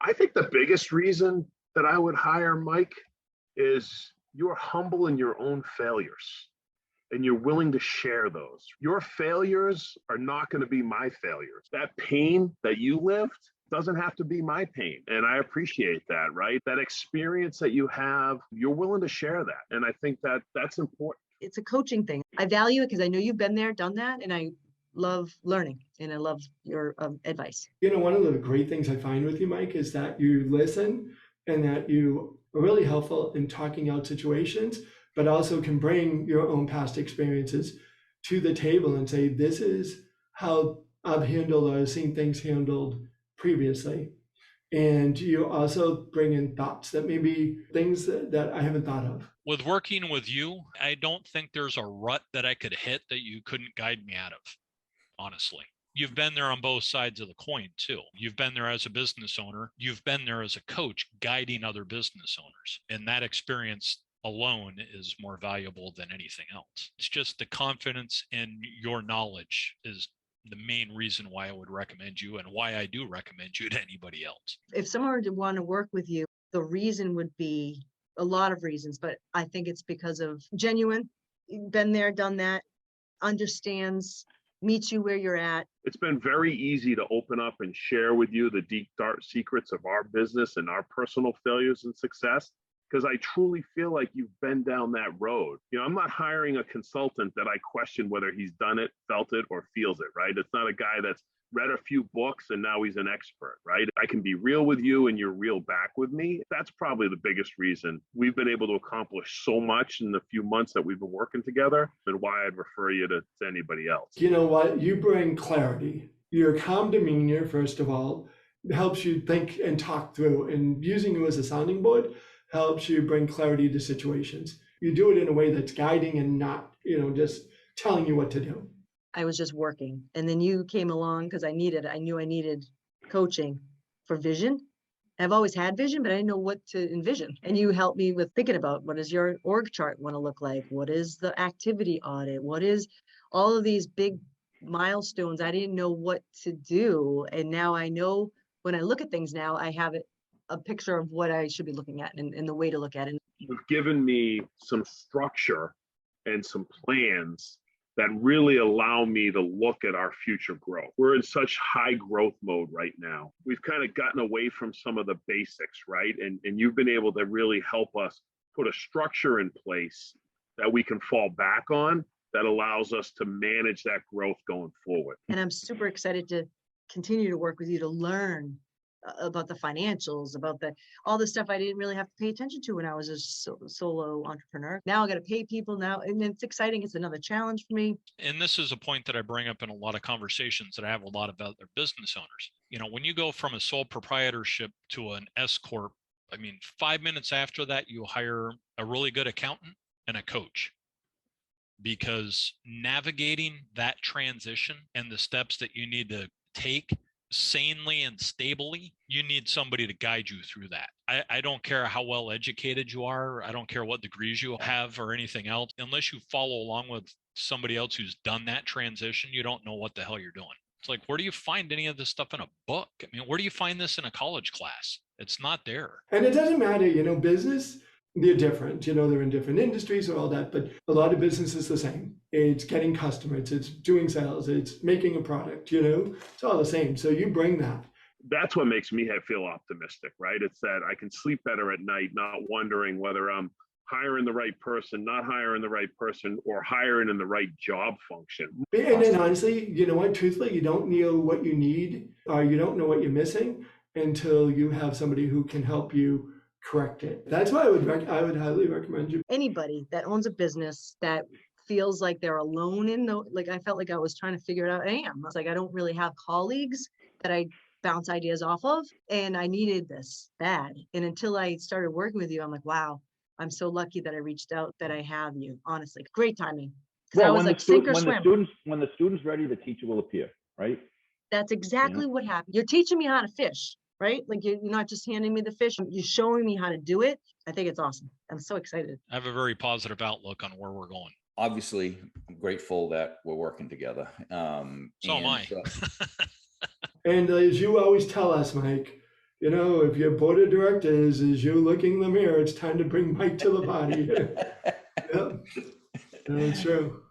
I think the biggest reason that I would hire Mike is you're humble in your own failures and you're willing to share those. Your failures are not going to be my failures. That pain that you lived doesn't have to be my pain. And I appreciate that, right? That experience that you have, you're willing to share that. And I think that that's important. It's a coaching thing. I value it because I know you've been there, done that, and I love learning and I love your advice. One of the great things I find with you, Mike, is that you listen and that you are really helpful in talking out situations, but also can bring your own past experiences to the table and say, this is how I've handled or seen things handled previously. And you also bring in thoughts that maybe things that I haven't thought of. With working with you, I don't think there's a rut that I could hit that you couldn't guide me out of, honestly. You've been there on both sides of the coin too. You've been there as a business owner. You've been there as a coach guiding other business owners. And that experience alone is more valuable than anything else. It's just the confidence in your knowledge is the main reason why I would recommend you and why I do recommend you to anybody else. If someone were to want to work with you, the reason would be a lot of reasons, but I think it's because of genuine, been there, done that, understands, meets you where you're at. It's been very easy to open up and share with you the deep, dark secrets of our business and our personal failures and success, because I truly feel like you've been down that road. I'm not hiring a consultant that I question whether he's done it, felt it, or feels it, right? It's not a guy that's read a few books and now he's an expert, right? I can be real with you and you're real back with me. That's probably the biggest reason we've been able to accomplish so much in the few months that we've been working together, and why I'd refer you to anybody else. You know what? You bring clarity. Your calm demeanor, first of all, helps you think and talk through, and using you as a sounding board helps you bring clarity to situations. You do it in a way that's guiding and not, just telling you what to do. I was just working. And then you came along because I knew I needed coaching for vision. I've always had vision, but I didn't know what to envision. And you helped me with thinking about, what does your org chart want to look like? What is the activity audit? What is all of these big milestones? I didn't know what to do. And now I know, when I look at things now, I have a picture of what I should be looking at and the way to look at it. You've given me some structure and some plans that really allow me to look at our future growth. We're in such high growth mode right now. We've kind of gotten away from some of the basics, right? And you've been able to really help us put a structure in place that we can fall back on that allows us to manage that growth going forward. And I'm super excited to continue to work with you to learn about the financials, about all the stuff I didn't really have to pay attention to when I was a solo entrepreneur. Now I got to pay people now, and it's exciting. It's another challenge for me. And this is a point that I bring up in a lot of conversations that I have with a lot of other business owners. When you go from a sole proprietorship to an S corp, 5 minutes after that, you hire a really good accountant and a coach, because navigating that transition and the steps that you need to take sanely and stably, you need somebody to guide you through that. I don't care how well educated you are. I don't care what degrees you have or anything else. Unless you follow along with somebody else who's done that transition, you don't know what the hell you're doing. It's like, where do you find any of this stuff in a book? Where do you find this in a college class? It's not there. And it doesn't matter, business, they're different, they're in different industries or all that, but a lot of business is the same. It's getting customers, it's doing sales, it's making a product, it's all the same. So you bring that. That's what makes me feel optimistic, right? It's that I can sleep better at night, not wondering whether I'm hiring the right person, not hiring the right person, or hiring in the right job function. And then honestly, truthfully, you don't know what you need, or you don't know what you're missing until you have somebody who can help you correct it. That's why I would highly recommend you. Anybody that owns a business that feels like they're alone I felt like I was trying to figure it out. I am. It's like, I don't really have colleagues that I bounce ideas off of, and I needed this bad. And until I started working with you, I'm like, wow, I'm so lucky that I reached out, that I have you. Honestly, great timing. Well, I was like, sink or swim. When the student's ready, the teacher will appear, right? That's exactly what happened. You're teaching me how to fish. Right? Like, you're not just handing me the fish, you're showing me how to do it. I think it's awesome. I'm so excited. I have a very positive outlook on where we're going. Obviously, I'm grateful that we're working together. So am I. And as you always tell us, Mike, you know, if your board of directors is you looking in the mirror, it's time to bring Mike to the party. Yep, that's true.